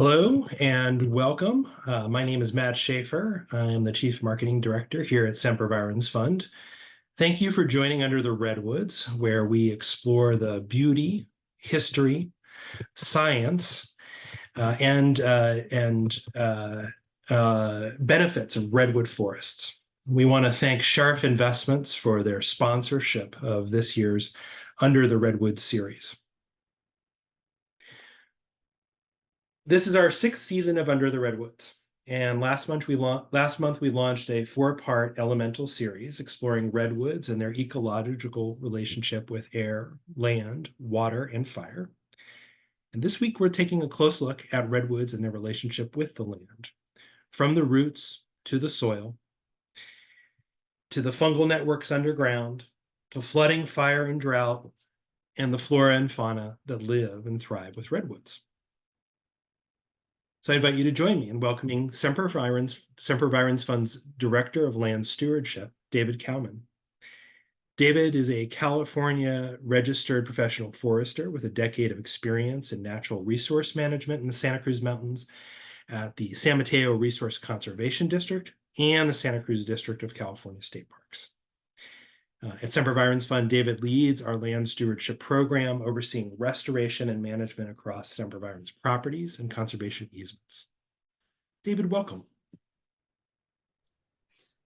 Hello and welcome. My name is Matt Schaefer. I am the Chief Marketing Director here at Sempervirens Fund. Thank you for joining Under the Redwoods, where we explore the beauty, history, science, and benefits of redwood forests. We want to thank Sharp Investments for their sponsorship of this year's Under the Redwoods series. This is our sixth season of Under the Redwoods, and last month we launched a four-part elemental series exploring redwoods and their ecological relationship with air, land, water, and fire. And this week we're taking a close look at redwoods and their relationship with the land, from the roots to the soil, to the fungal networks underground, to flooding, fire, and drought, and the flora and fauna that live and thrive with redwoods. So I invite you to join me in welcoming Sempervirens Fund's Director of Land Stewardship, David Cowman. David is a California registered professional forester with a decade of experience in natural resource management in the Santa Cruz Mountains at the San Mateo Resource Conservation District and the Santa Cruz District of California State Parks. At Sempervirens Fund, David leads our land stewardship program, overseeing restoration and management across Sempervirens properties and conservation easements. David, welcome.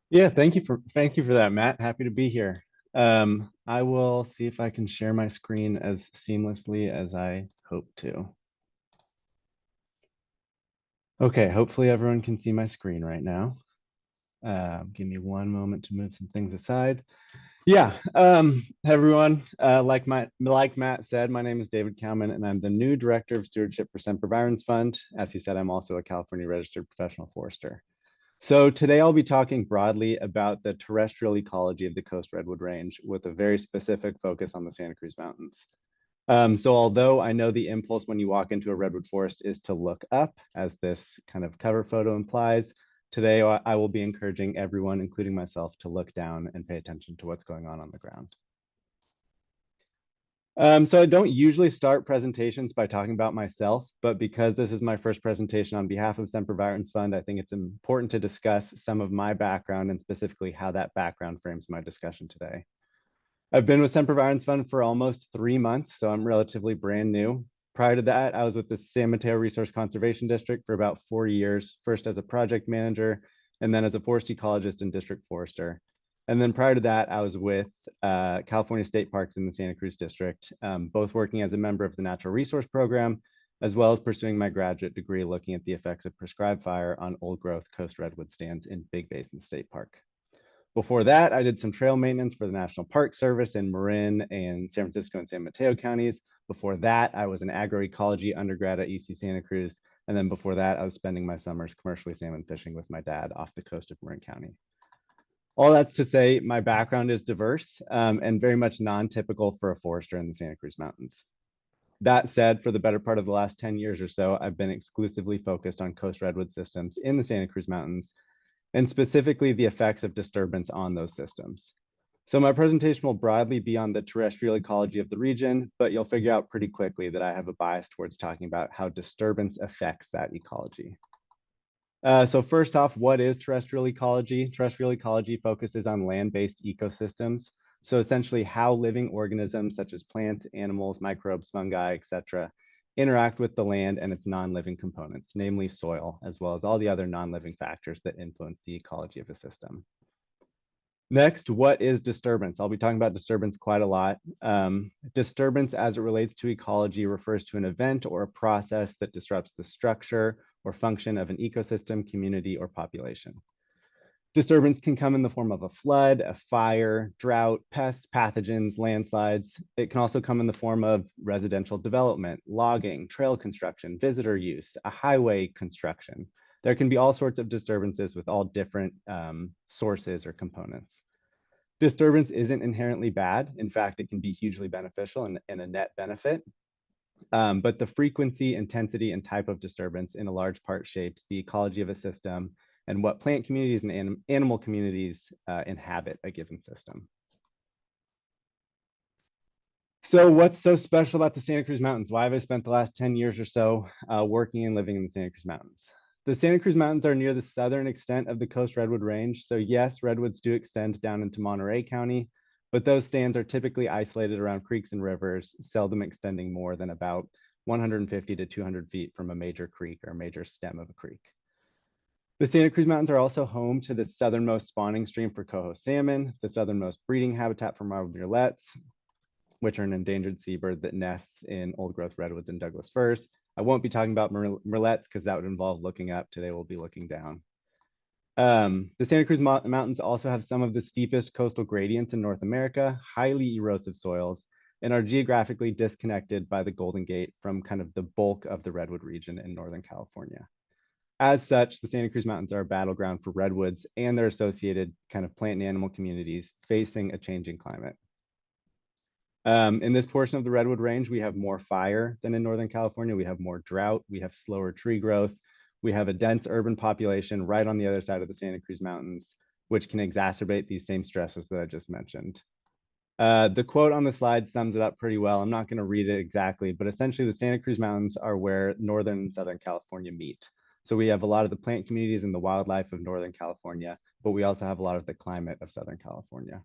Yeah, thank you for that, Matt. Happy to be here. I will see if I can share my screen as seamlessly as I hope to. Okay, hopefully everyone can see my screen right now. Give me one moment to move some things aside. Yeah, everyone, like Matt said, my name is David Cowman, and I'm the new Director of Stewardship for Sempervirens Fund. As he said, I'm also a California registered professional forester. So today I'll be talking broadly about the terrestrial ecology of the Coast Redwood Range with a very specific focus on the Santa Cruz Mountains. So although I know the impulse when you walk into a redwood forest is to look up, as this kind of cover photo implies, today I will be encouraging everyone, including myself, to look down and pay attention to what's going on the ground. So I don't usually start presentations by talking about myself, but because this is my first presentation on behalf of Sempervirens Fund, I think it's important to discuss some of my background and specifically how that background frames my discussion today. I've been with Sempervirens Fund for almost 3 months, so I'm relatively brand new. Prior to that, I was with the San Mateo Resource Conservation District for about 4 years, first as a project manager, and then as a forest ecologist and district forester. And then prior to that, I was with California State Parks in the Santa Cruz District, both working as a member of the Natural Resource Program, as well as pursuing my graduate degree looking at the effects of prescribed fire on old growth coast redwood stands in Big Basin State Park. Before that, I did some trail maintenance for the National Park Service in Marin and San Francisco and San Mateo counties. Before that, I was an agroecology undergrad at UC Santa Cruz. And then before that, I was spending my summers commercially salmon fishing with my dad off the coast of Marin County. All that's to say, my background is diverse and very much non-typical for a forester in the Santa Cruz Mountains. That said, for the better part of the last 10 years or so, I've been exclusively focused on coast redwood systems in the Santa Cruz Mountains, and specifically the effects of disturbance on those systems. So my presentation will broadly be on the terrestrial ecology of the region, but you'll figure out pretty quickly that I have a bias towards talking about how disturbance affects that ecology. So first off, what is terrestrial ecology? Terrestrial ecology focuses on land-based ecosystems. So essentially how living organisms such as plants, animals, microbes, fungi, etc., interact with the land and its non-living components, namely soil, as well as all the other non-living factors that influence the ecology of a system. Next, what is disturbance? I'll be talking about disturbance quite a lot. Disturbance as it relates to ecology refers to an event or a process that disrupts the structure or function of an ecosystem, community, or population. Disturbance can come in the form of a flood, a fire, drought, pests, pathogens, landslides. It can also come in the form of residential development, logging, trail construction, visitor use, a highway construction. There can be all sorts of disturbances with all different sources or components. Disturbance isn't inherently bad. In fact, it can be hugely beneficial and a net benefit. But the frequency, intensity, and type of disturbance in a large part shapes the ecology of a system and what plant communities and animal communities inhabit a given system. So what's so special about the Santa Cruz Mountains? Why have I spent the last 10 years or so working and living in the Santa Cruz Mountains? The Santa Cruz Mountains are near the southern extent of the Coast Redwood Range. So yes, redwoods do extend down into Monterey County, but those stands are typically isolated around creeks and rivers, seldom extending more than about 150 to 200 feet from a major creek or a major stem of a creek. The Santa Cruz Mountains are also home to the southernmost spawning stream for coho salmon, the southernmost breeding habitat for marbled murrelets, which are an endangered seabird that nests in old growth redwoods and Douglas firs. I won't be talking about murrelets because that would involve looking up. Today we'll be looking down. The Santa Cruz Mountains also have some of the steepest coastal gradients in North America, highly erosive soils, and are geographically disconnected by the Golden Gate from kind of the bulk of the redwood region in Northern California. As such, the Santa Cruz Mountains are a battleground for redwoods and their associated kind of plant and animal communities facing a changing climate. In this portion of the Redwood Range, we have more fire than in Northern California. We have more drought. We have slower tree growth. We have a dense urban population right on the other side of the Santa Cruz Mountains, which can exacerbate these same stresses that I just mentioned. The quote on the slide sums it up pretty well. I'm not going to read it exactly, but essentially the Santa Cruz Mountains are where Northern and Southern California meet. So we have a lot of the plant communities and the wildlife of Northern California, but we also have a lot of the climate of Southern California.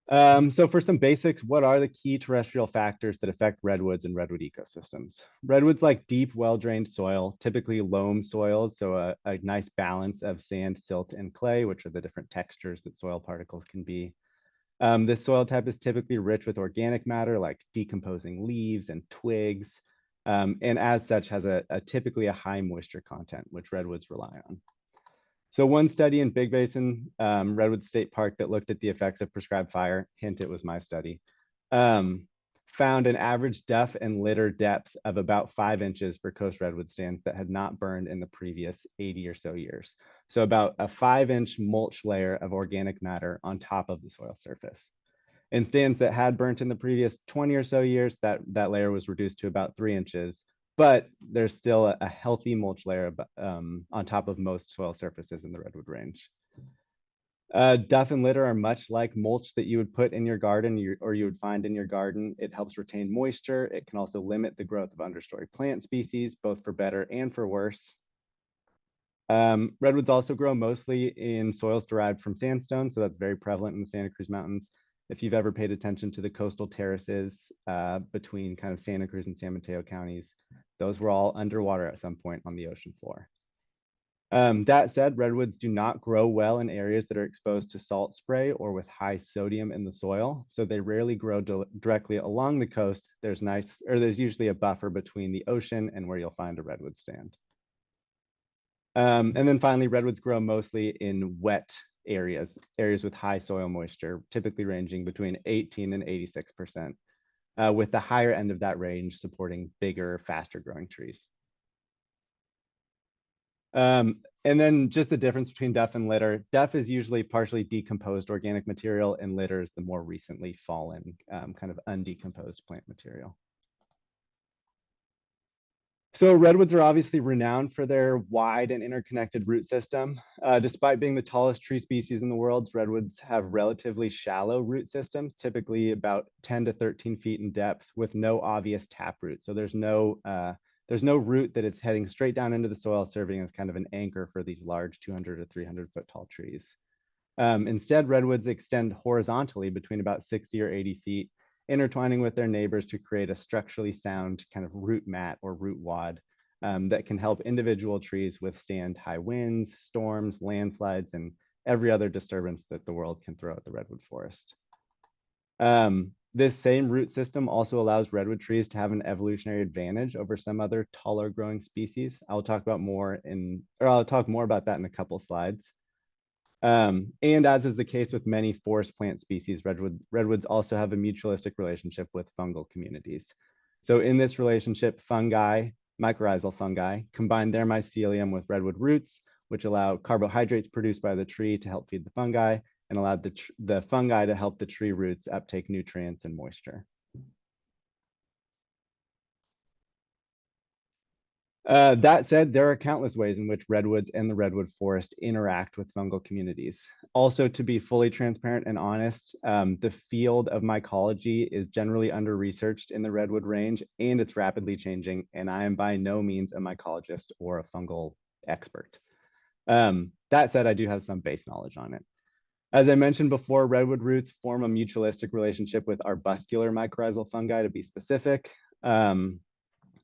So for some basics, what are the key terrestrial factors that affect redwoods and redwood ecosystems? Redwoods like deep, well-drained soil, typically loam soils, so a nice balance of sand, silt, and clay, which are the different textures that soil particles can be. This soil type is typically rich with organic matter like decomposing leaves and twigs, and as such has typically a high moisture content, which redwoods rely on. So one study in Big Basin Redwood State Park that looked at the effects of prescribed fire, hint it was my study, found an average duff and litter depth of about 5 inches for coast redwood stands that had not burned in the previous 80 or so years. So about a 5-inch mulch layer of organic matter on top of the soil surface. In stands that had burnt in the previous 20 or so years, that layer was reduced to about 3 inches. But there's still a healthy mulch layer on top of most soil surfaces in the Redwood Range. Duff and litter are much like mulch that you would put in your garden or you would find in your garden. It helps retain moisture. It can also limit the growth of understory plant species, both for better and for worse. Redwoods also grow mostly in soils derived from sandstone, so that's very prevalent in the Santa Cruz Mountains. If you've ever paid attention to the coastal terraces between kind of Santa Cruz and San Mateo counties, those were all underwater at some point on the ocean floor. That said, redwoods do not grow well in areas that are exposed to salt spray or with high sodium in the soil, so they rarely grow directly along the coast. There's usually a buffer between the ocean and where you'll find a redwood stand. And then finally, redwoods grow mostly in wet areas with high soil moisture, typically ranging between 18 and 86%, with the higher end of that range supporting bigger, faster growing trees. And then just the difference between duff and litter. Duff is usually partially decomposed organic material, and litter is the more recently fallen, kind of undecomposed plant material. So redwoods are obviously renowned for their wide and interconnected root system. Despite being the tallest tree species in the world, redwoods have relatively shallow root systems, typically about 10 to 13 feet in depth with no obvious taproot. So there's no root that is heading straight down into the soil, serving as kind of an anchor for these large 200 to 300 foot tall trees. Instead, redwoods extend horizontally between about 60 or 80 feet, intertwining with their neighbors to create a structurally sound kind of root mat or root wad that can help individual trees withstand high winds, storms, landslides, and every other disturbance that the world can throw at the redwood forest. This same root system also allows redwood trees to have an evolutionary advantage over some other taller growing species. I'll talk more about that in a couple slides. And as is the case with many forest plant species, redwoods also have a mutualistic relationship with fungal communities. So in this relationship, fungi, mycorrhizal fungi, combine their mycelium with redwood roots, which allow carbohydrates produced by the tree to help feed the fungi and allow the fungi to help the tree roots uptake nutrients and moisture. That said, there are countless ways in which redwoods and the redwood forest interact with fungal communities. Also, to be fully transparent and honest, the field of mycology is generally under-researched in the redwood range, and it's rapidly changing, and I am by no means a mycologist or a fungal expert. That said, I do have some base knowledge on it. As I mentioned before, redwood roots form a mutualistic relationship with arbuscular mycorrhizal fungi, to be specific.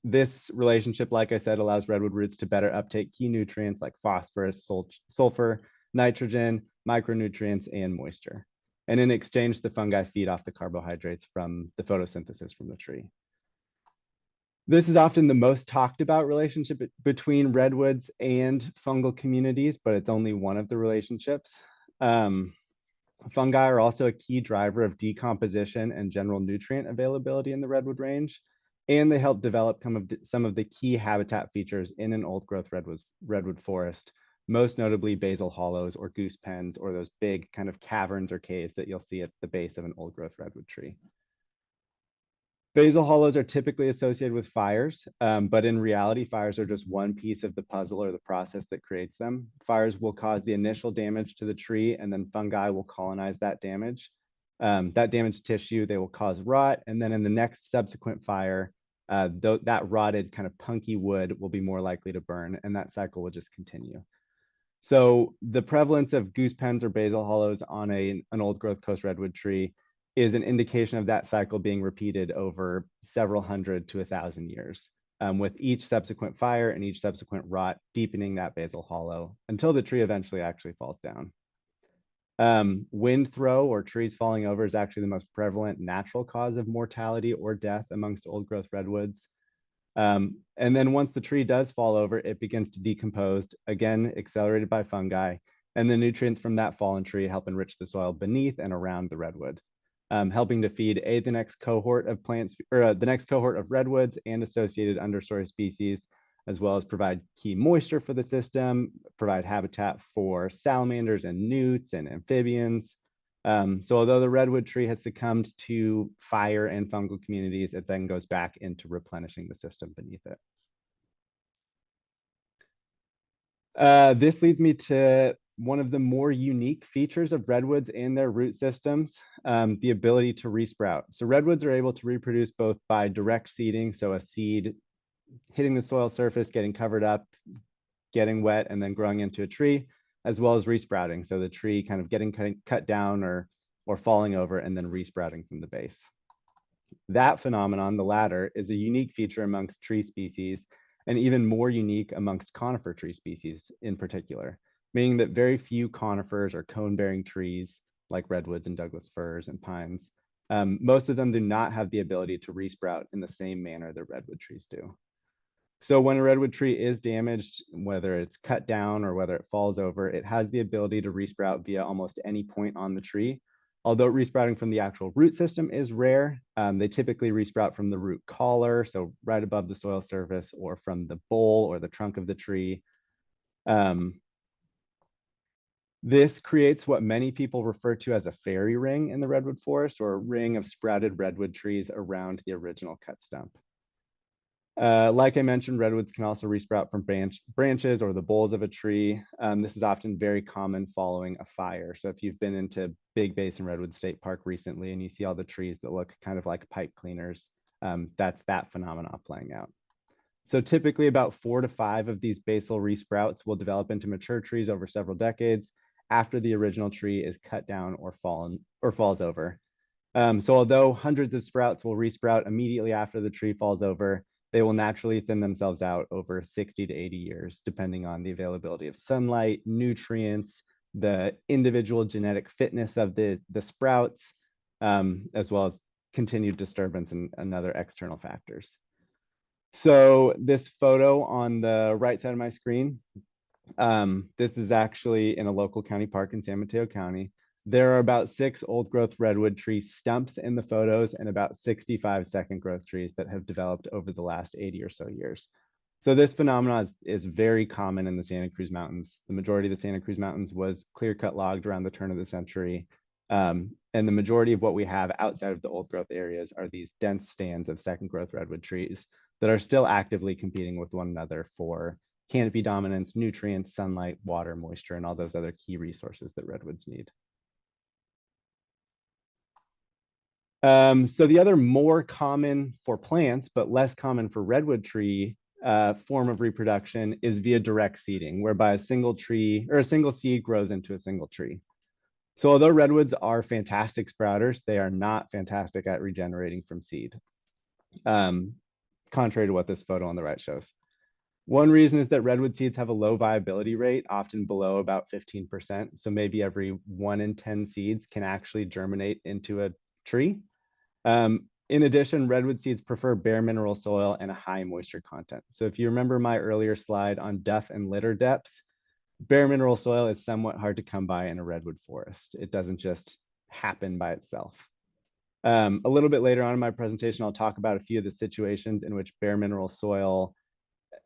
This relationship, like I said, allows redwood roots to better uptake key nutrients like phosphorus, sulfur, nitrogen, micronutrients, and moisture. And in exchange, the fungi feed off the carbohydrates from the photosynthesis from the tree. This is often the most talked about relationship between redwoods and fungal communities, but it's only one of the relationships. Fungi are also a key driver of decomposition and general nutrient availability in the redwood range, and they help develop some of the key habitat features in an old growth redwood forest, most notably basal hollows or goose pens, or those big kind of caverns or caves that you'll see at the base of an old growth redwood tree. Basal hollows are typically associated with fires, but in reality, fires are just one piece of the puzzle or the process that creates them. Fires will cause the initial damage to the tree, and then fungi will colonize that damage. That damaged tissue, they will cause rot, and then in the next subsequent fire, that rotted kind of punky wood will be more likely to burn, and that cycle will just continue. So the prevalence of goose pens or basal hollows on an old growth coast redwood tree is an indication of that cycle being repeated over several hundred to 1,000 years, with each subsequent fire and each subsequent rot deepening that basal hollow until the tree eventually actually falls down. Wind throw or trees falling over is actually the most prevalent natural cause of mortality or death amongst old growth redwoods. And then once the tree does fall over, it begins to decompose, again, accelerated by fungi, and the nutrients from that fallen tree help enrich the soil beneath and around the redwood, helping to feed the next cohort of plants, or the next cohort of redwoods and associated understory species, as well as provide key moisture for the system, provide habitat for salamanders and newts and amphibians. So although the redwood tree has succumbed to fire and fungal communities, it then goes back into replenishing the system beneath it. This leads me to one of the more unique features of redwoods and their root systems, the ability to resprout. So redwoods are able to reproduce both by direct seeding, so a seed hitting the soil surface, getting covered up, getting wet, and then growing into a tree, as well as resprouting. So the tree kind of getting cut down or falling over and then resprouting from the base. That phenomenon, the latter, is a unique feature amongst tree species and even more unique amongst conifer tree species in particular, meaning that very few conifers or cone-bearing trees like redwoods and Douglas firs and pines, most of them do not have the ability to resprout in the same manner that redwood trees do. So when a redwood tree is damaged, whether it's cut down or whether it falls over, it has the ability to resprout via almost any point on the tree. Although resprouting from the actual root system is rare, they typically resprout from the root collar, so right above the soil surface, or from the bole or the trunk of the tree. This creates what many people refer to as a fairy ring in the redwood forest, or a ring of sprouted redwood trees around the original cut stump. Like I mentioned, redwoods can also resprout from branches or the boles of a tree. This is often very common following a fire. So if you've been into Big Basin Redwood State Park recently and you see all the trees that look kind of like pipe cleaners, that's that phenomenon playing out. So typically about 4 to 5 of these basal resprouts will develop into mature trees over several decades after the original tree is cut down or falls over. So although hundreds of sprouts will resprout immediately after the tree falls over, they will naturally thin themselves out over 60 to 80 years, depending on the availability of sunlight, nutrients, the individual genetic fitness of the sprouts, as well as continued disturbance and other external factors. So this photo on the right side of my screen, this is actually in a local county park in San Mateo County. There are about 6 old growth redwood tree stumps in the photos and about 65 second growth trees that have developed over the last 80 or so years. So this phenomenon is very common in the Santa Cruz Mountains. The majority of the Santa Cruz Mountains was clear-cut logged around the turn of the century. And the majority of what we have outside of the old growth areas are these dense stands of second growth redwood trees that are still actively competing with one another for canopy dominance, nutrients, sunlight, water, moisture, and all those other key resources that redwoods need. So the other more common for plants, but less common for redwood tree form of reproduction is via direct seeding, whereby a single tree or a single seed grows into a single tree. So although redwoods are fantastic sprouters, they are not fantastic at regenerating from seed, contrary to what this photo on the right shows. One reason is that redwood seeds have a low viability rate, often below about 15%. So maybe every 1 in 10 seeds can actually germinate into a tree. In addition, redwood seeds prefer bare mineral soil and a high moisture content. So if you remember my earlier slide on duff and litter depths, bare mineral soil is somewhat hard to come by in a redwood forest. It doesn't just happen by itself. A little bit later on in my presentation, I'll talk about a few of the situations in which bare mineral soil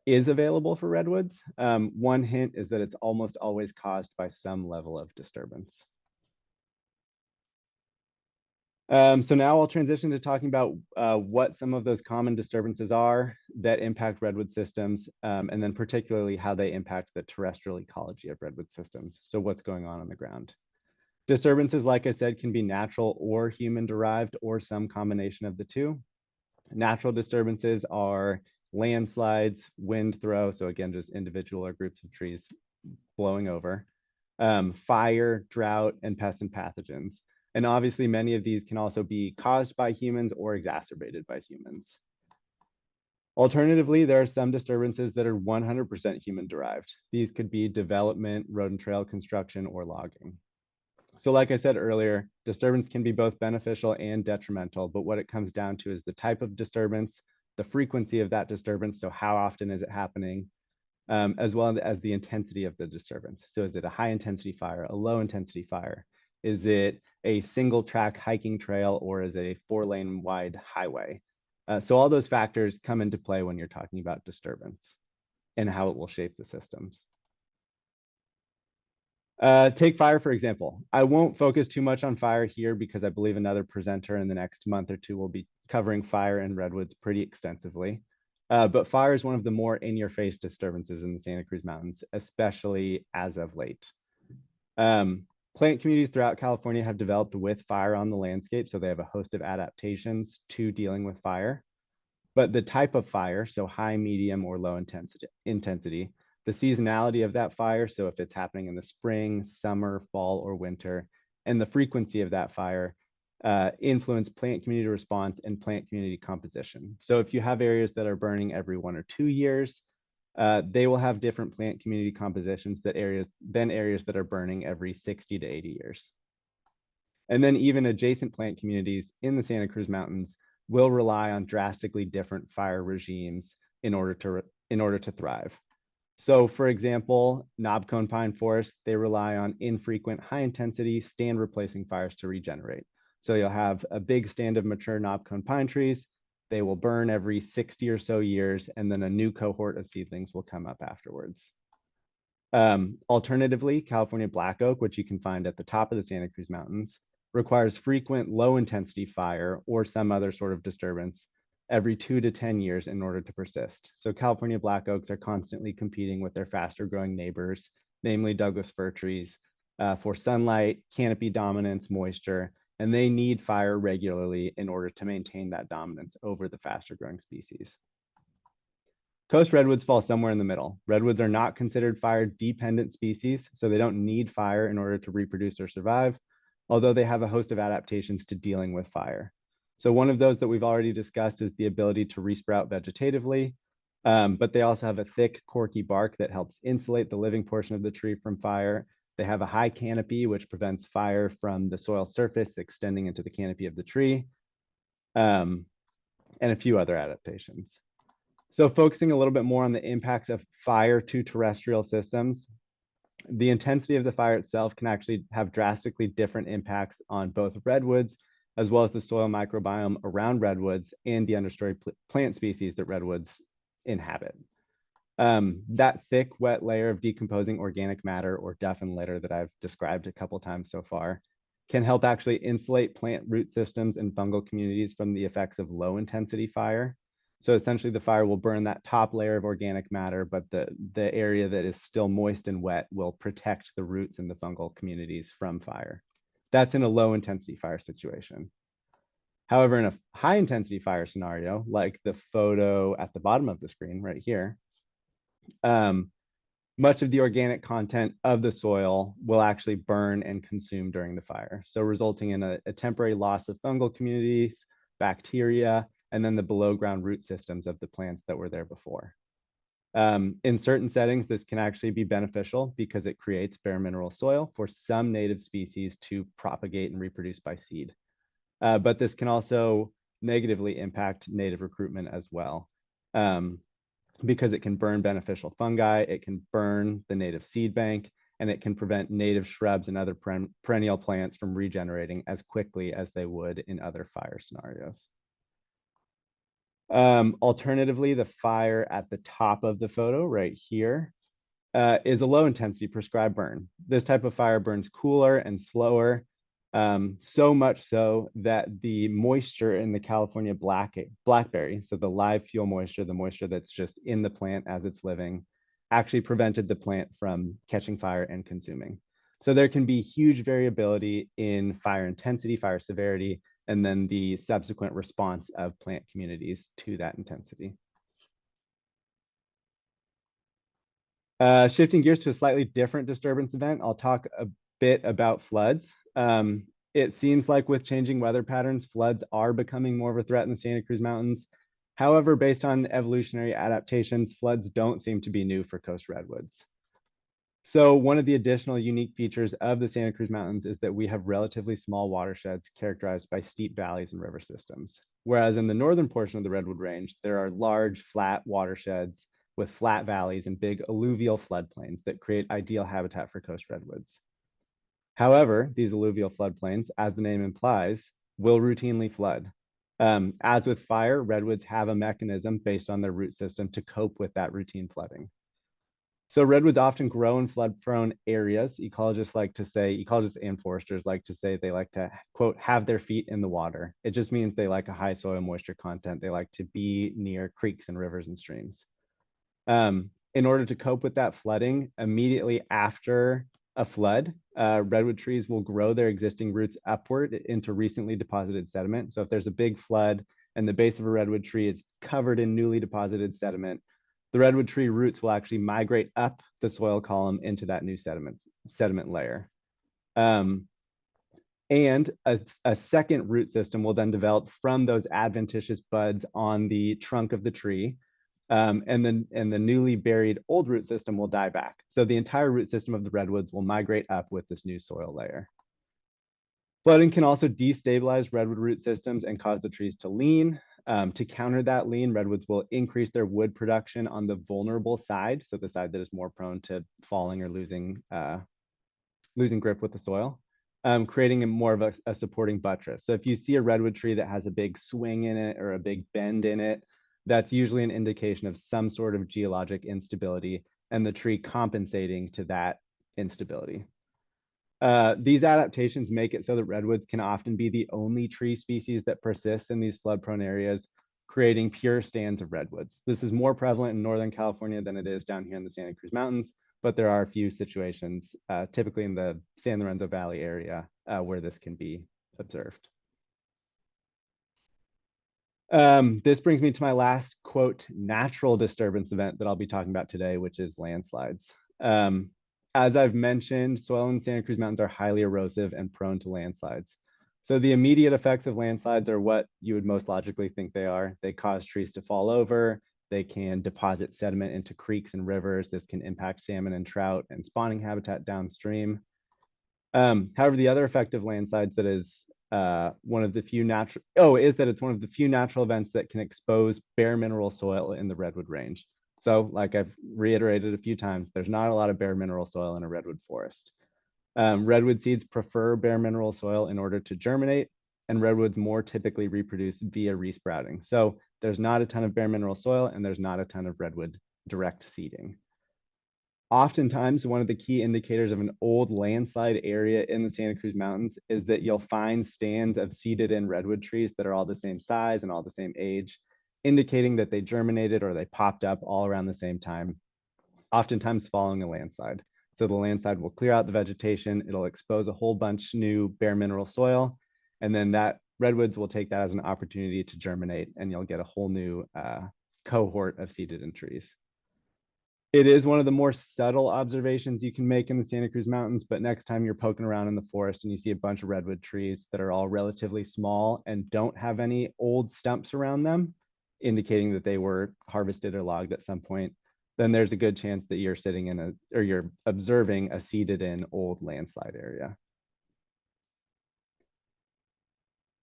is available for redwoods. One hint is that it's almost always caused by some level of disturbance. So now I'll transition to talking about what some of those common disturbances are that impact redwood systems, and then particularly how they impact the terrestrial ecology of redwood systems. So what's going on the ground. Disturbances, like I said, can be natural or human derived or some combination of the two. Natural disturbances are landslides, wind throw, so again, just individual or groups of trees blowing over, fire, drought, and pests and pathogens. And obviously, many of these can also be caused by humans or exacerbated by humans. Alternatively, there are some disturbances that are 100% human derived. These could be development, road and trail construction, or logging. So like I said earlier, disturbance can be both beneficial and detrimental, but what it comes down to is the type of disturbance, the frequency of that disturbance, so how often is it happening, as well as the intensity of the disturbance. So is it a high intensity fire, a low intensity fire? Is it a single track hiking trail, or is it a 4-lane wide highway? So all those factors come into play when you're talking about disturbance and how it will shape the systems. Take fire, for example. I won't focus too much on fire here because I believe another presenter in the next month or two will be covering fire in redwoods pretty extensively. But fire is one of the more in-your-face disturbances in the Santa Cruz Mountains, especially as of late. Plant communities throughout California have developed with fire on the landscape, so they have a host of adaptations to dealing with fire. But the type of fire, so high, medium, or low intensity, the seasonality of that fire, so if it's happening in the spring, summer, fall, or winter, and the frequency of that fire influence plant community response and plant community composition. So if you have areas that are burning every 1 or 2 years, they will have different plant community compositions than areas that are burning every 60 to 80 years. And then even adjacent plant communities in the Santa Cruz Mountains will rely on drastically different fire regimes in order to thrive. So for example, knobcone pine forests, they rely on infrequent high intensity stand replacing fires to regenerate. So you'll have a big stand of mature knobcone pine trees. They will burn every 60 or so years, and then a new cohort of seedlings will come up afterwards. Alternatively, California black oak, which you can find at the top of the Santa Cruz Mountains, requires frequent low intensity fire or some other sort of disturbance every 2 to 10 years in order to persist. So California black oaks are constantly competing with their faster growing neighbors, namely Douglas fir trees, for sunlight, canopy dominance, moisture, and they need fire regularly in order to maintain that dominance over the faster growing species. Coast redwoods fall somewhere in the middle. Redwoods are not considered fire dependent species, so they don't need fire in order to reproduce or survive, although they have a host of adaptations to dealing with fire. So one of those that we've already discussed is the ability to resprout vegetatively, but they also have a thick, corky bark that helps insulate the living portion of the tree from fire. They have a high canopy, which prevents fire from the soil surface extending into the canopy of the tree, and a few other adaptations. So focusing a little bit more on the impacts of fire to terrestrial systems, the intensity of the fire itself can actually have drastically different impacts on both redwoods, as well as the soil microbiome around redwoods and the understory plant species that redwoods inhabit. That thick, wet layer of decomposing organic matter, or duff and litter, that I've described a couple times so far, can help actually insulate plant root systems and fungal communities from the effects of low intensity fire. So essentially the fire will burn that top layer of organic matter, but the area that is still moist and wet will protect the roots in the fungal communities from fire. That's in a low intensity fire situation. However, in a high intensity fire scenario, like the photo at the bottom of the screen right here, much of the organic content of the soil will actually burn and consume during the fire. So resulting in a temporary loss of fungal communities, bacteria, and then the below ground root systems of the plants that were there before. In certain settings, this can actually be beneficial because it creates bare mineral soil for some native species to propagate and reproduce by seed. But this can also negatively impact native recruitment as well. Because it can burn beneficial fungi, it can burn the native seed bank, and it can prevent native shrubs and other perennial plants from regenerating as quickly as they would in other fire scenarios. Alternatively, the fire at the top of the photo right here is a low intensity prescribed burn. This type of fire burns cooler and slower, so much so that the moisture in the California blackberry, so the live fuel moisture, the moisture that's just in the plant as it's living, actually prevented the plant from catching fire and consuming. So there can be huge variability in fire intensity, fire severity, and then the subsequent response of plant communities to that intensity. Shifting gears to a slightly different disturbance event, I'll talk a bit about floods. It seems like with changing weather patterns, floods are becoming more of a threat in the Santa Cruz Mountains. However, based on evolutionary adaptations, floods don't seem to be new for coast redwoods. So one of the additional unique features of the Santa Cruz Mountains is that we have relatively small watersheds characterized by steep valleys and river systems. Whereas in the northern portion of the Redwood Range, there are large, flat watersheds with flat valleys and big alluvial floodplains that create ideal habitat for coast redwoods. However, these alluvial floodplains, as the name implies, will routinely flood. As with fire, redwoods have a mechanism based on their root system to cope with that routine flooding. So redwoods often grow in flood-prone areas. Ecologists and foresters like to say they like to, quote, have their feet in the water. It just means they like a high soil moisture content. They like to be near creeks and rivers and streams. In order to cope with that flooding, immediately after a flood, redwood trees will grow their existing roots upward into recently deposited sediment. So if there's a big flood and the base of a redwood tree is covered in newly deposited sediment, the redwood tree roots will actually migrate up the soil column into that new sediment layer. And a second root system will then develop from those adventitious buds on the trunk of the tree. And the newly buried old root system will die back. So the entire root system of the redwoods will migrate up with this new soil layer. Flooding can also destabilize redwood root systems and cause the trees to lean. To counter that lean, redwoods will increase their wood production on the vulnerable side, so the side that is more prone to falling or losing grip with the soil, creating more of a supporting buttress. So if you see a redwood tree that has a big swing in it or a big bend in it, that's usually an indication of some sort of geologic instability and the tree compensating to that instability. These adaptations make it so that redwoods can often be the only tree species that persists in these flood-prone areas, creating pure stands of redwoods. This is more prevalent in Northern California than it is down here in the Santa Cruz Mountains, but there are a few situations, typically in the San Lorenzo Valley area, where this can be observed. This brings me to my last, quote, natural disturbance event that I'll be talking about today, which is landslides. As I've mentioned, soil in the Santa Cruz Mountains are highly erosive and prone to landslides. So the immediate effects of landslides are what you would most logically think they are. They cause trees to fall over. They can deposit sediment into creeks and rivers. This can impact salmon and trout and spawning habitat downstream. However, the other effect of landslides that is one of the few natural events that can expose bare mineral soil in the redwood range. So like I've reiterated a few times, there's not a lot of bare mineral soil in a redwood forest. Redwood seeds prefer bare mineral soil in order to germinate, and redwoods more typically reproduce via resprouting. So there's not a ton of bare mineral soil and there's not a ton of redwood direct seeding. Oftentimes, one of the key indicators of an old landslide area in the Santa Cruz Mountains is that you'll find stands of seeded in redwood trees that are all the same size and all the same age. indicating that they germinated or they popped up all around the same time, oftentimes following a landslide. So the landslide will clear out the vegetation, it'll expose a whole bunch new bare mineral soil, and then that redwoods will take that as an opportunity to germinate, and you'll get a whole new cohort of seeded trees. It is one of the more subtle observations you can make in the Santa Cruz Mountains, but next time you're poking around in the forest and you see a bunch of redwood trees that are all relatively small and don't have any old stumps around them, indicating that they were harvested or logged at some point, then there's a good chance that you're sitting in a, or you're observing a seeded in old landslide area.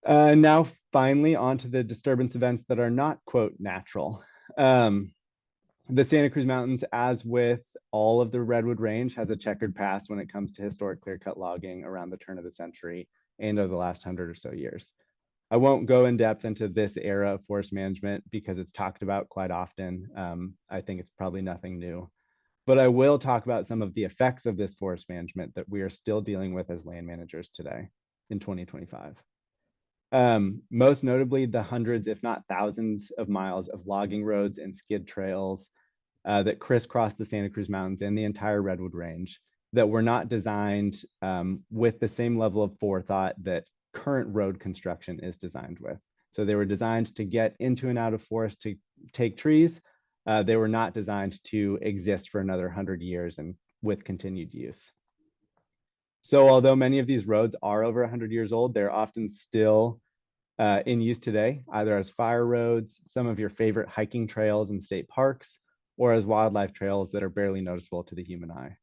Now, finally, onto the disturbance events that are not, quote, natural. The Santa Cruz Mountains, as with all of the Redwood Range, has a checkered past when it comes to historic clear-cut logging around the turn of the century and over the last 100 or so years. I won't go in depth into this era of forest management because it's talked about quite often. I think it's probably nothing new, but I will talk about some of the effects of this forest management that we are still dealing with as land managers today in 2025. Most notably, the hundreds, if not thousands of miles of logging roads and skid trails that crisscross the Santa Cruz Mountains and the entire Redwood Range that were not designed with the same level of forethought that current road construction is designed with. So they were designed to get into and out of forest to take trees. They were not designed to exist for another 100 years and with continued use. So although many of these roads are over 100 years old, they're often still in use today, either as fire roads, some of your favorite hiking trails in state parks, or as wildlife trails that are barely noticeable to the human eye.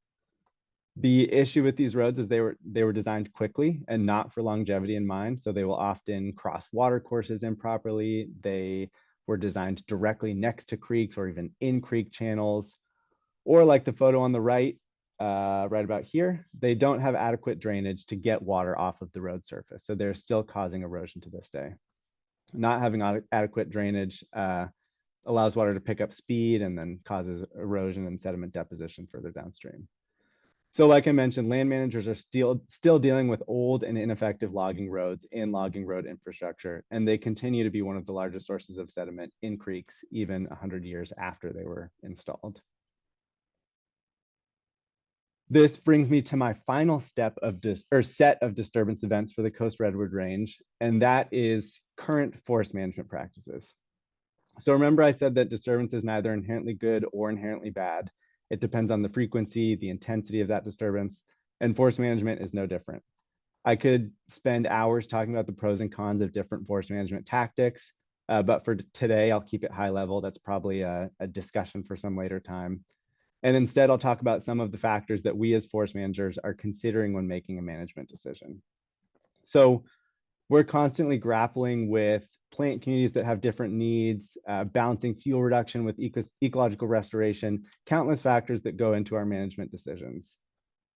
The issue with these roads is they were designed quickly and not for longevity in mind, so they will often cross water courses improperly. They were designed directly next to creeks or even in creek channels, or like the photo on the right, right about here, they don't have adequate drainage to get water off of the road surface. So they're still causing erosion to this day. Not having adequate drainage allows water to pick up speed and then causes erosion and sediment deposition further downstream. So like I mentioned, land managers are still dealing with old and ineffective logging roads and logging road infrastructure, and they continue to be one of the largest sources of sediment in creeks, even 100 years after they were installed. This brings me to my final step of set of disturbance events for the Coast Redwood Range, and that is current forest management practices. So remember I said that disturbance is neither inherently good or inherently bad. It depends on the frequency, the intensity of that disturbance, and forest management is no different. I could spend hours talking about the pros and cons of different forest management tactics, but for today, I'll keep it high level. That's probably a discussion for some later time. And instead, I'll talk about some of the factors that we as forest managers are considering when making a management decision. So we're constantly grappling with plant communities that have different needs, balancing fuel reduction with ecological restoration, countless factors that go into our management decisions.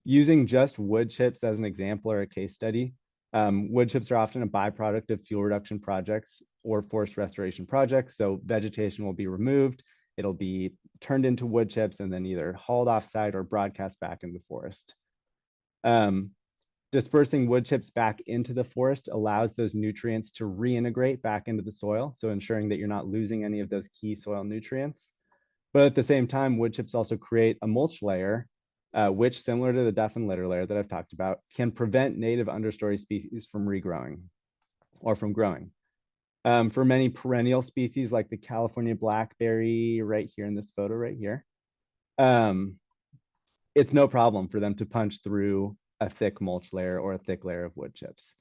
Using just wood chips as an example or a case study, wood chips are often a byproduct of fuel reduction projects or forest restoration projects. So vegetation will be removed, it'll be turned into wood chips and then either hauled off site or broadcast back into the forest. Dispersing wood chips back into the forest allows those nutrients to reintegrate back into the soil, so ensuring that you're not losing any of those key soil nutrients. But at the same time, wood chips also create a mulch layer, which, similar to the duff and litter layer that I've talked about, can prevent native understory species from regrowing or from growing. For many perennial species like the California blackberry right here in this photo right here, it's no problem for them to punch through a thick mulch layer or a thick layer of wood chips.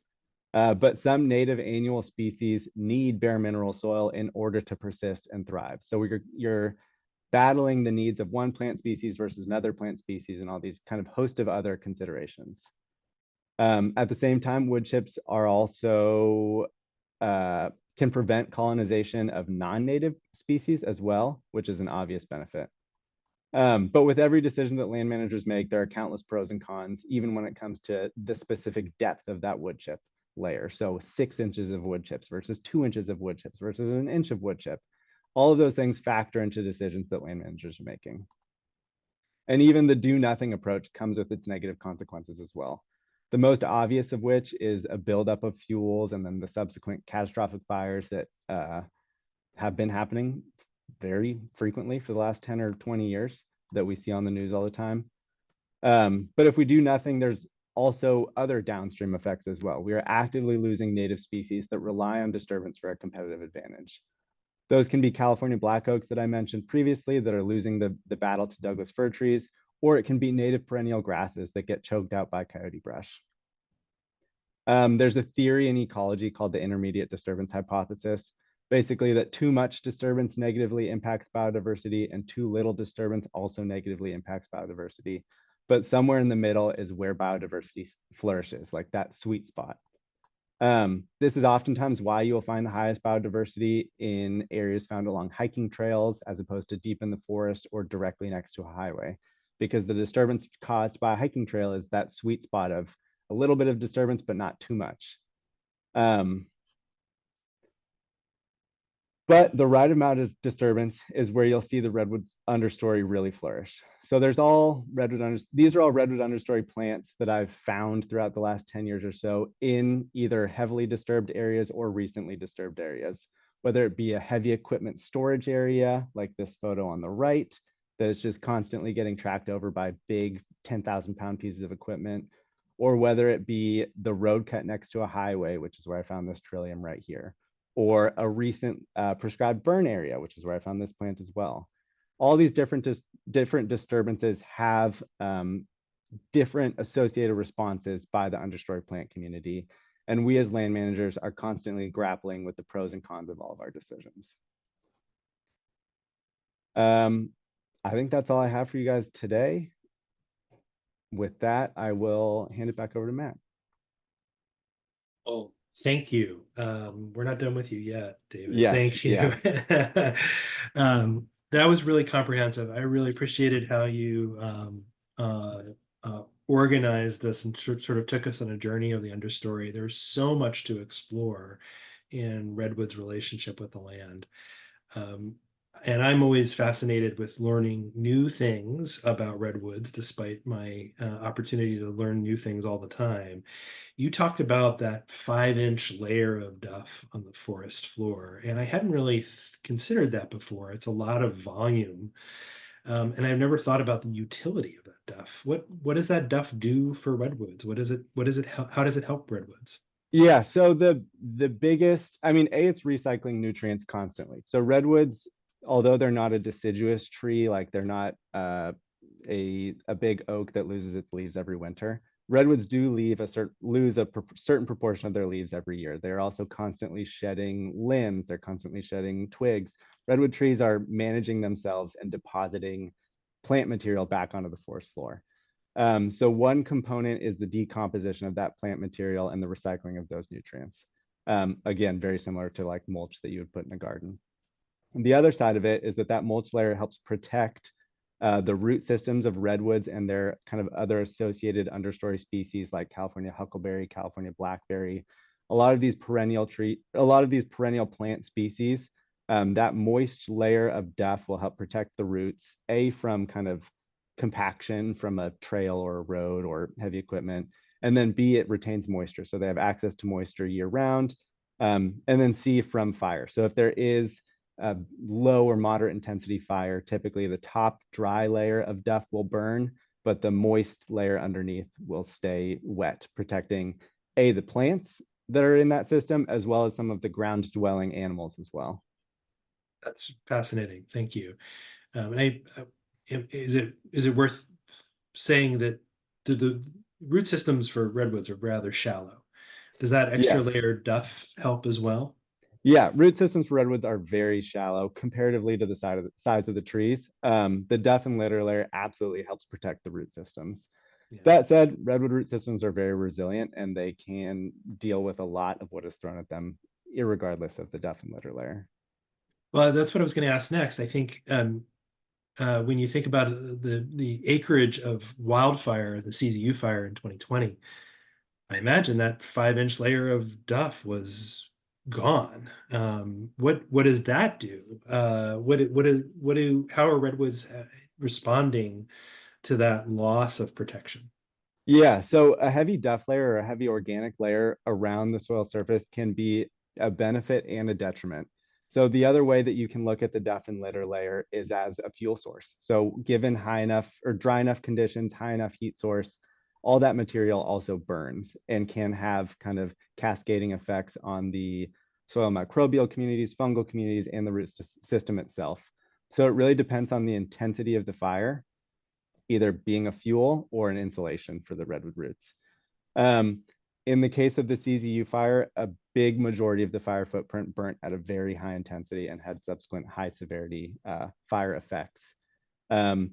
But some native annual species need bare mineral soil in order to persist and thrive. So you're battling the needs of one plant species versus another plant species and all these kind of host of other considerations. At the same time, wood chips are also can prevent colonization of non-native species as well, which is an obvious benefit. But with every decision that land managers make, there are countless pros and cons, even when it comes to the specific depth of that wood chip layer. So 6 inches of wood chips versus 2 inches of wood chips versus an inch of wood chip. All of those things factor into decisions that land managers are making. And even the do nothing approach comes with its negative consequences as well. The most obvious of which is a buildup of fuels and then the subsequent catastrophic fires that have been happening very frequently for the last 10 or 20 years that we see on the news all the time. But if we do nothing, there's also other downstream effects as well. We are actively losing native species that rely on disturbance for a competitive advantage. Those can be California black oaks that I mentioned previously that are losing the battle to Douglas fir trees, or it can be native perennial grasses that get choked out by coyote brush. There's a theory in ecology called the intermediate disturbance hypothesis, basically that too much disturbance negatively impacts biodiversity and too little disturbance also negatively impacts biodiversity. But somewhere in the middle is where biodiversity flourishes, like that sweet spot. This is oftentimes why you will find the highest biodiversity in areas found along hiking trails as opposed to deep in the forest or directly next to a highway, because the disturbance caused by a hiking trail is that sweet spot of a little bit of disturbance, but not too much. But the right amount of disturbance is where you'll see the redwood understory really flourish. So these are all redwood understory plants that I've found throughout the last 10 years or so in either heavily disturbed areas or recently disturbed areas, whether it be a heavy equipment storage area like this photo on the right that is just constantly getting tracked over by big 10,000-pound pieces of equipment, or whether it be the road cut next to a highway, which is where I found this trillium right here, or a recent prescribed burn area, which is where I found this plant as well. All these different disturbances have different associated responses by the understory plant community. And we as land managers are constantly grappling with the pros and cons of all of our decisions. I think that's all I have for you guys today. With that, I will hand it back over to Matt. Oh, thank you. We're not done with you yet, David. Yes, Thank you. yeah. That was really comprehensive. I really appreciated how you organized this and sort of took us on a journey of the understory. There's so much to explore in Redwood's relationship with the land. And I'm always fascinated with learning new things about redwoods, despite my opportunity to learn new things all the time. You talked about that 5-inch layer of duff on the forest floor, and I hadn't really considered that before. It's a lot of volume, and I've never thought about the utility of that duff. What does that duff do for redwoods? How does it help redwoods? Yeah, so the biggest, I mean, it's recycling nutrients constantly. So redwoods, although they're not a deciduous tree, like they're not a big oak that loses its leaves every winter. Redwoods do lose a certain proportion of their leaves every year. They're also constantly shedding limbs. They're constantly shedding twigs. Redwood trees are managing themselves and depositing plant material back onto the forest floor. So one component is the decomposition of that plant material and the recycling of those nutrients. Again, very similar to like mulch that you would put in a garden. And the other side of it is that mulch layer helps protect the root systems of redwoods and their kind of other associated understory species like California huckleberry, California blackberry. A lot of these perennial plant species, that moist layer of duff will help protect the roots, from kind of compaction from a trail or a road or heavy equipment, and then B, it retains moisture. So they have access to moisture year round, and then C, from fire. So if there is a low or moderate intensity fire, typically the top dry layer of duff will burn, but the moist layer underneath will stay wet, protecting the plants that are in that system, as well as some of the ground dwelling animals as well. That's fascinating. Thank you. And is it worth saying that the root systems for redwoods are rather shallow? Does that extra Yes. layer duff help as well? Yeah, root systems for redwoods are very shallow comparatively to the size of the trees. The duff and litter layer absolutely helps protect the root systems. Yeah. That said, redwood root systems are very resilient and they can deal with a lot of what is thrown at them, irregardless of the duff and litter layer. Well, that's what I was going to ask next. I think when you think about the acreage of wildfire, the CZU fire in 2020, I imagine that 5-inch layer of duff was gone. What does that do? How are redwoods responding to that loss of protection? Yeah, so a heavy duff layer or a heavy organic layer around the soil surface can be a benefit and a detriment. So the other way that you can look at the duff and litter layer is as a fuel source. So given high enough or dry enough conditions, high enough heat source, all that material also burns and can have kind of cascading effects on the soil microbial communities, fungal communities, and the root system itself. So it really depends on the intensity of the fire, either being a fuel or an insulation for the redwood roots. Um, in the case of the CZU fire, a big majority of the fire footprint burnt at a very high intensity and had subsequent high severity fire effects. Um,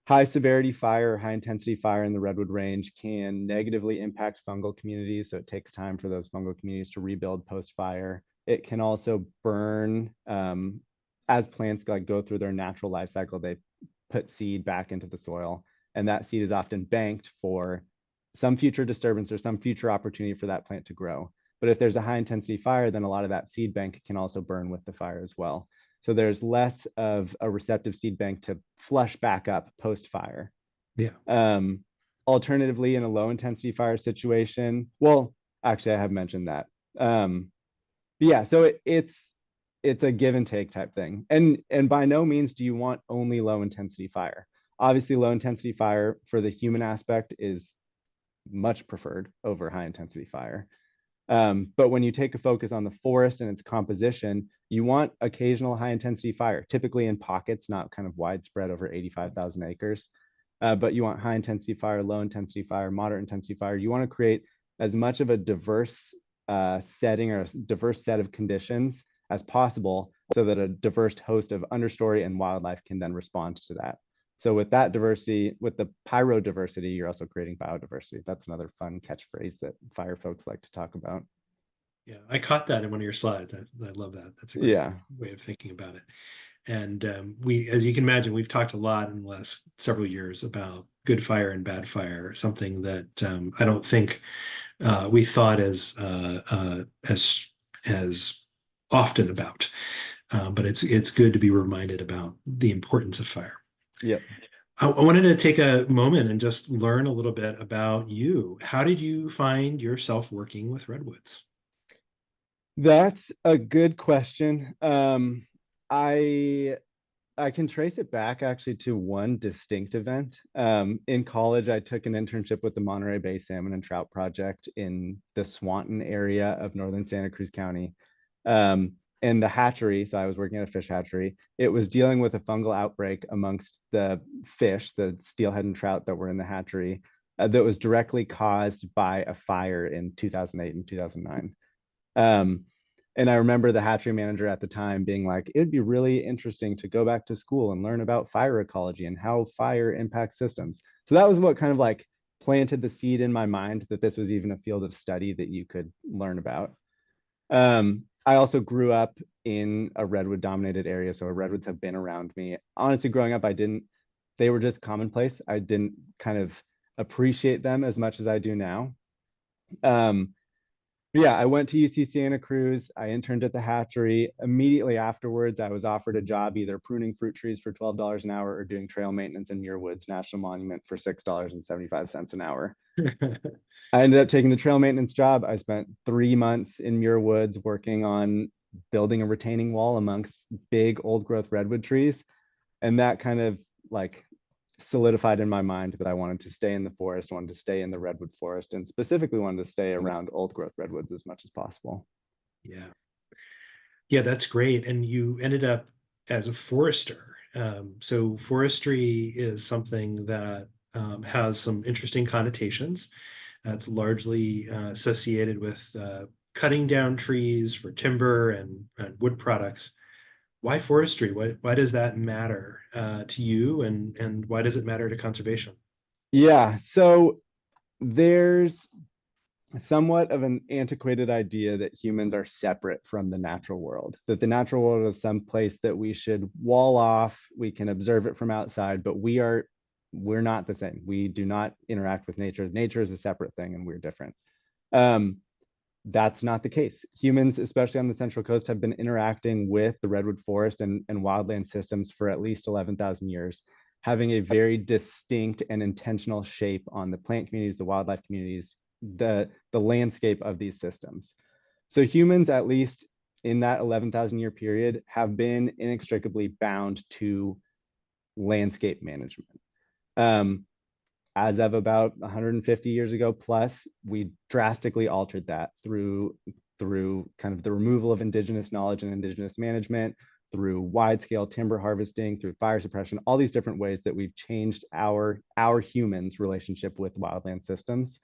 high severity fire, high intensity fire in the redwood range can negatively impact fungal communities. So it takes time for those fungal communities to rebuild post fire. It can also burn as plants like go through their natural life cycle. They put seed back into the soil, and that seed is often banked for some future disturbance or some future opportunity for that plant to grow. But if there's a high intensity fire, then a lot of that seed bank can also burn with the fire as well. So there's less of a receptive seed bank to flush back up post fire. Yeah. Alternatively, in a low intensity fire situation, well, actually, I have mentioned that. But yeah, so it's a give and take type thing. And by no means do you want only low intensity fire. Obviously, low intensity fire for the human aspect is much preferred over high intensity fire. But when you take a focus on the forest and its composition, you want occasional high intensity fire, typically in pockets, not kind of widespread over 85,000 acres. But you want high intensity fire, low intensity fire, moderate intensity fire. You want to create as much of a diverse setting or a diverse set of conditions as possible so that a diverse host of understory and wildlife can then respond to that. So with that diversity, with the pyrodiversity, you're also creating biodiversity. That's another fun catchphrase that fire folks like to talk about. Yeah, I caught that in one of your slides. I love that. That's a great way of thinking about it. And we, as you can imagine, we've talked a lot in the last several years about good fire and bad fire, something that I don't think we thought as often about. But it's good to be reminded about the importance of fire. Yep. I wanted to take a moment and just learn a little bit about you. How did you find yourself working with redwoods? That's a good question. I I can trace it back actually to one distinct event. In college, I took an internship with the Monterey Bay Salmon and Trout Project in the Swanton area of northern Santa Cruz County. And the hatchery, so I was working at a fish hatchery, it was dealing with a fungal outbreak amongst the fish, the steelhead and trout that were in the hatchery, that was directly caused by a fire in 2008 and 2009. Um, and I remember the hatchery manager at the time being like, it'd be really interesting to go back to school and learn about fire ecology and how fire impacts systems. So that was what kind of like planted the seed in my mind that this was even a field of study that you could learn about. I also grew up in a redwood dominated area. So redwoods have been around me. Honestly, growing up, they were just commonplace. I didn't kind of appreciate them as much as I do now. Um, yeah, I went to UC Santa Cruz. I interned at the hatchery. Immediately afterwards, I was offered a job either pruning fruit trees for $12 an hour or doing trail maintenance in Muir Woods National Monument for $6.75 an hour. I ended up taking the trail maintenance job. I spent 3 months in Muir Woods working on building a retaining wall amongst big old growth redwood trees. And that kind of like solidified in my mind that I wanted to stay in the forest, wanted to stay in the redwood forest, and specifically wanted to stay around old growth redwoods as much as possible. Yeah. Yeah, that's great. And you ended up as a forester. So forestry is something that has some interesting connotations. It's largely associated with cutting down trees for timber and wood products. Why forestry? Why does that matter to you, and why does it matter to conservation? Yeah, so there's somewhat of an antiquated idea that humans are separate from the natural world, that the natural world is some place that we should wall off, we can observe it from outside, but we're not the same. We do not interact with nature. Nature is a separate thing and we're different. Um, that's not the case. Humans, especially on the Central Coast, have been interacting with the redwood forest and wildland systems for at least 11,000 years, having a very distinct and intentional shape on the plant communities, the wildlife communities, the landscape of these systems. So humans, at least in that 11,000 year period have been inextricably bound to landscape management. As of about 150 years ago plus, we drastically altered that through kind of the removal of indigenous knowledge and indigenous management, through wide-scale timber harvesting, through fire suppression, all these different ways that we've changed our humans' relationship with wildland systems.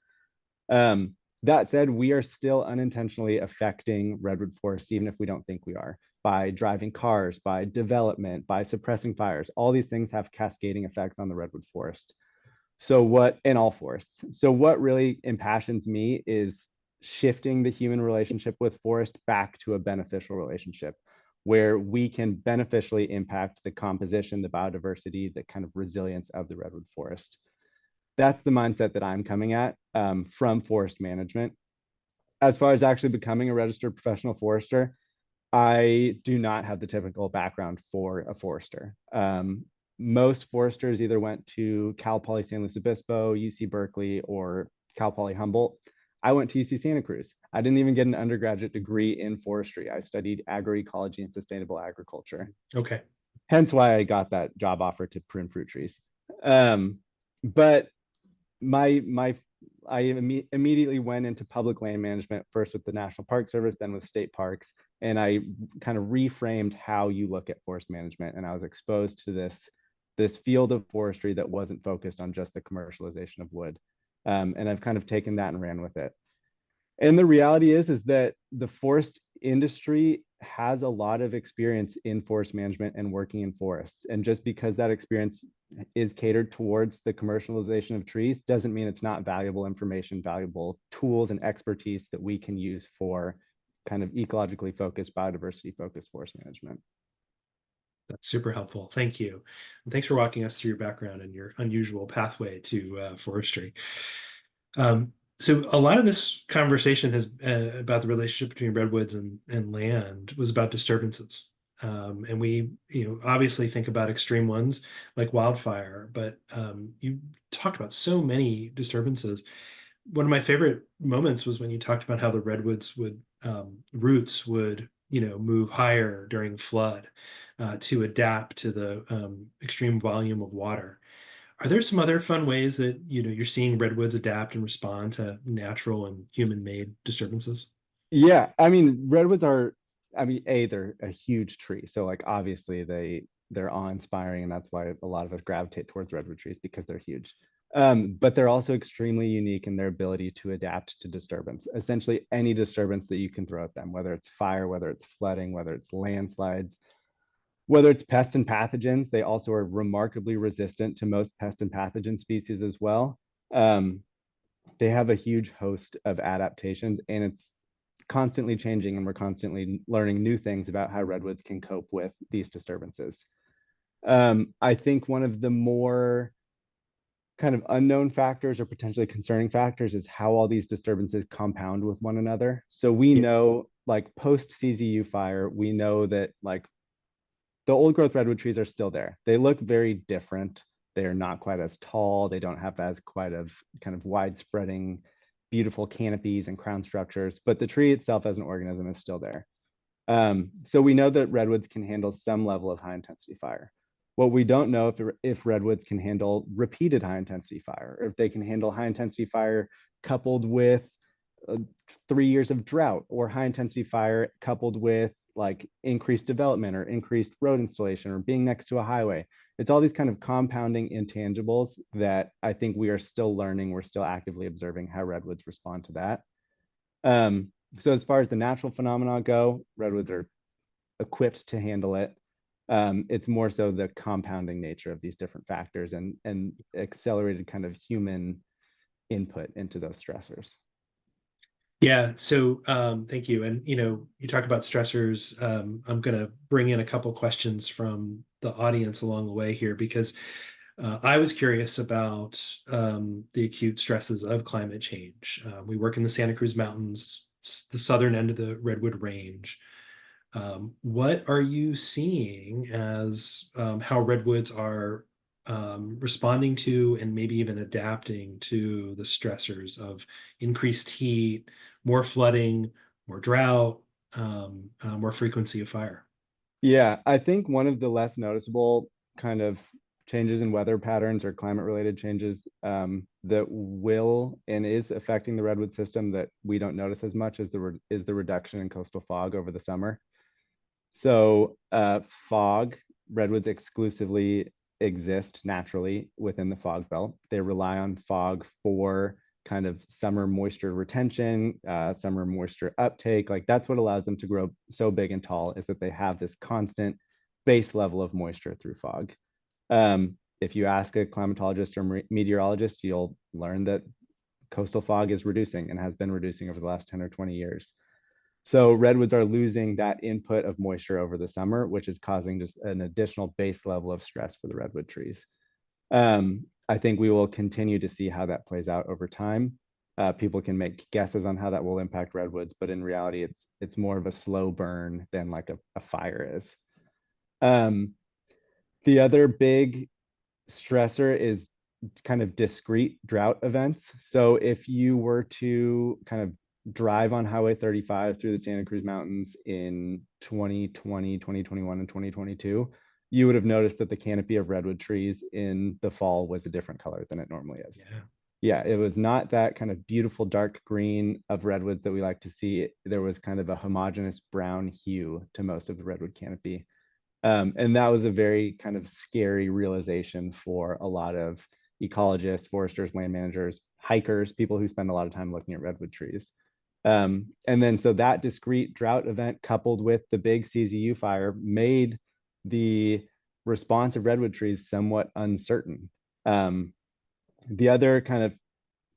That said, we are still unintentionally affecting redwood forests, even if we don't think we are, by driving cars, by development, by suppressing fires. All these things have cascading effects on the redwood forest. In all forests. So what really impassions me is shifting the human relationship with forest back to a beneficial relationship where we can beneficially impact the composition, the biodiversity, the kind of resilience of the redwood forest. That's the mindset that I'm coming at from forest management. As far as actually becoming a registered professional forester, I do not have the typical background for a forester. Most foresters either went to Cal Poly San Luis Obispo, UC Berkeley, or Cal Poly Humboldt. I went to UC Santa Cruz. I didn't even get an undergraduate degree in forestry. I studied agroecology and sustainable agriculture. Okay. Hence why I got that job offer to prune fruit trees. But I immediately went into public land management, first with the National Park Service, then with state parks. And I kind of reframed how you look at forest management. And I was exposed to this field of forestry that wasn't focused on just the commercialization of wood. And I've kind of taken that and ran with it. And the reality is that the forest industry has a lot of experience in forest management and working in forests. And just because that experience is catered towards the commercialization of trees doesn't mean it's not valuable information, valuable tools and expertise that we can use for kind of ecologically focused, biodiversity focused forest management. That's super helpful. Thank you. And thanks for walking us through your background and your unusual pathway to forestry. So a lot of this conversation has about the relationship between redwoods and land was about disturbances. And we, obviously think about extreme ones like wildfire, but you talked about so many disturbances. One of my favorite moments was when you talked about how the redwoods roots would, move higher during flood to adapt to the extreme volume of water. Are there some other fun ways that you're seeing redwoods adapt and respond to natural and human-made disturbances? Yeah, I mean, redwoods are, they're a huge tree. So like obviously they're awe-inspiring, and that's why a lot of us gravitate towards redwood trees because they're huge. But they're also extremely unique in their ability to adapt to disturbance. Essentially any disturbance that you can throw at them, whether it's fire, whether it's flooding, whether it's landslides, whether it's pests and pathogens. They also are remarkably resistant to most pest and pathogen species as well. They have a huge host of adaptations, and it's constantly changing, and we're constantly learning new things about how redwoods can cope with these disturbances. I think one of the more kind of unknown factors or potentially concerning factors is how all these disturbances compound with one another. So we know, like post CZU fire, we know that like the old growth redwood trees are still there. They look very different. They're not quite as tall. They don't have as quite of kind of widespreading, beautiful canopies and crown structures, but the tree itself as an organism is still there. So we know that redwoods can handle some level of high intensity fire. What we don't know if redwoods can handle repeated high intensity fire, or if they can handle high intensity fire coupled with 3 years of drought, or high intensity fire coupled with like increased development or increased road installation or being next to a highway. It's all these kind of compounding intangibles that I think we are still learning. We're still actively observing how redwoods respond to that. So as far as the natural phenomena go, redwoods are equipped to handle it. It's more so the compounding nature of these different factors and accelerated kind of human input into those stressors. Yeah, so thank you. And you talk about stressors. I'm going to bring in a couple questions from the audience along the way here because I was curious about the acute stresses of climate change. We work in the Santa Cruz Mountains, it's the southern end of the Redwood Range. What are you seeing as how redwoods are responding to and maybe even adapting to the stressors of increased heat, more flooding, more drought, more frequency of fire. Yeah, I think one of the less noticeable kind of changes in weather patterns or climate related changes that will and is affecting the redwood system that we don't notice as much is the reduction in coastal fog over the summer. So fog, redwoods exclusively exist naturally within the fog belt. They rely on fog for kind of summer moisture retention, summer moisture uptake. Like that's what allows them to grow so big and tall, is that they have this constant base level of moisture through fog. If you ask a climatologist or meteorologist, you'll learn that coastal fog is reducing and has been reducing over the last 10 or 20 years. So redwoods are losing that input of moisture over the summer, which is causing just an additional base level of stress for the redwood trees. I think we will continue to see how that plays out over time. People can make guesses on how that will impact redwoods, but in reality, it's more of a slow burn than like a fire is. The other big stressor is kind of discrete drought events. So if you were to kind of drive on Highway 35 through the Santa Cruz Mountains in 2020, 2021, and 2022, you would have noticed that the canopy of redwood trees in the fall was a different color than it normally is. Yeah. Yeah, it was not that kind of beautiful dark green of redwoods that we like to see. There was kind of a homogeneous brown hue to most of the redwood canopy. And that was a very kind of scary realization for a lot of ecologists, foresters, land managers, hikers, people who spend a lot of time looking at redwood trees. And then so that discrete drought event coupled with the big CZU fire made the response of redwood trees somewhat uncertain. The other kind of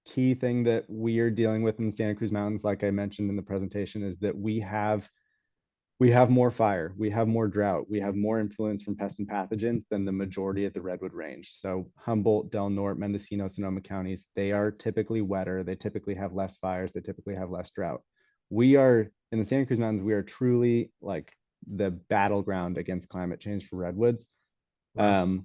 key thing that we are dealing with in the Santa Cruz Mountains, like I mentioned in the presentation, is that we have more fire, we have more drought, we have more influence from pests and pathogens than the majority of the redwood range. So Humboldt, Del Norte, Mendocino, Sonoma counties, they are typically wetter, they typically have less fires, they typically have less drought. We are in the Santa Cruz Mountains, we are truly like the battleground against climate change for redwoods. Wow.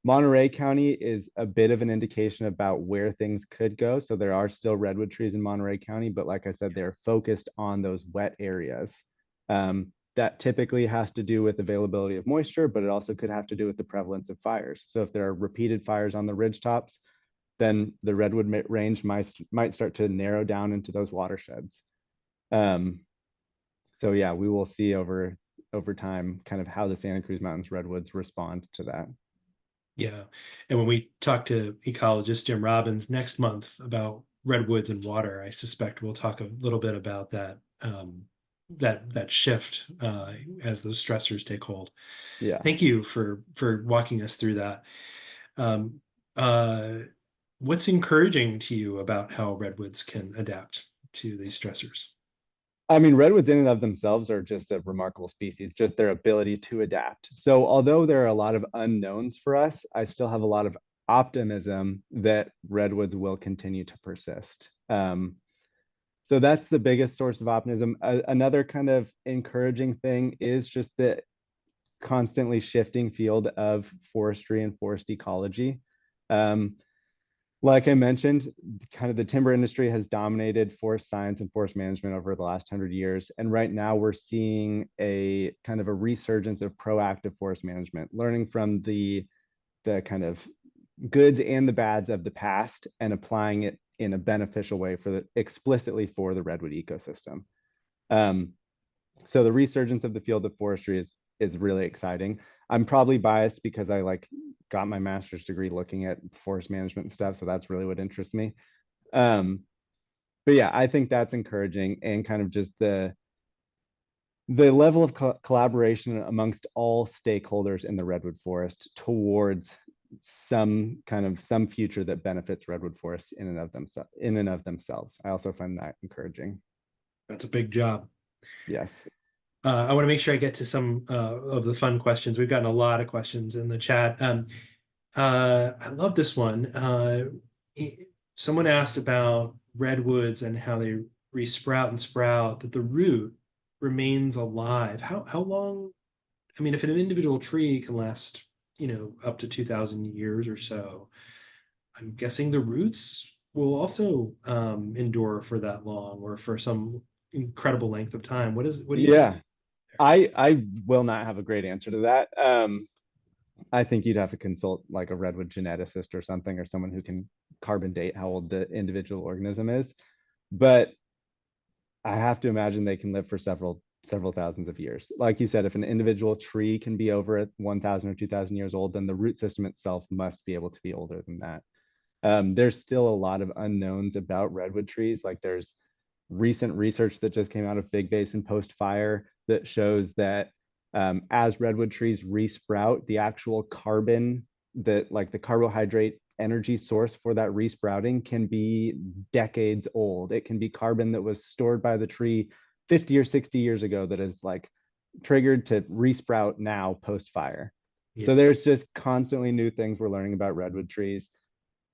Monterey County is a bit of an indication about where things could go. So there are still redwood trees in Monterey County, but like I said, they're focused on those wet areas. That typically has to do with availability of moisture, but it also could have to do with the prevalence of fires. So if there are repeated fires on the ridge tops, then the redwood range might start to narrow down into those watersheds. So yeah, we will see over time kind of how the Santa Cruz Mountains redwoods respond to that. Yeah. And when we talk to ecologist Jim Robbins next month about redwoods and water, I suspect we'll talk a little bit about that that shift as those stressors take hold. Yeah. Thank you for walking us through that. Um, uh, what's encouraging to you about how redwoods can adapt to these stressors? I mean, redwoods in and of themselves are just a remarkable species, just their ability to adapt. So, although there are a lot of unknowns for us, I still have a lot of optimism that redwoods will continue to persist. So that's the biggest source of optimism. Another kind of encouraging thing is just the constantly shifting field of forestry and forest ecology. Um, like I mentioned, kind of the timber industry has dominated forest science and forest management over the last 100 years. And right now we're seeing a kind of a resurgence of proactive forest management, learning from the kind of goods and the bads of the past and applying it in a beneficial way explicitly for the redwood ecosystem. Um, so the resurgence of the field of forestry is really exciting. I'm probably biased because I like got my master's degree looking at forest management and stuff, so that's really what interests me. Um, but yeah, I think that's encouraging and kind of just the level of collaboration amongst all stakeholders in the redwood forest towards some future that benefits redwood forests in and of themselves. I also find that encouraging. That's a big job. Yes. I want to make sure I get to some of the fun questions. We've gotten a lot of questions in the chat. I love this one. Someone asked about redwoods and how they resprout and sprout, that the root remains alive. How long? I mean, if an individual tree can last, up to 2,000 years or so, I'm guessing the roots will also endure for that long, or for some, incredible length of time. What do you think? Yeah, I will not have a great answer to that. I think you'd have to consult like a redwood geneticist or something, or someone who can carbon date how old the individual organism is. But I have to imagine they can live for several thousands of years. Like you said, if an individual tree can be over at 1,000 or 2,000 years old, then the root system itself must be able to be older than that. There's still a lot of unknowns about redwood trees. Like there's recent research that just came out of Big Basin post fire that shows that as redwood trees resprout, the actual carbon that like the carbohydrate energy source for that resprouting can be decades old. It can be carbon that was stored by the tree 50 or 60 years ago that is like triggered to resprout now post fire. Yeah. So there's just constantly new things we're learning about redwood trees.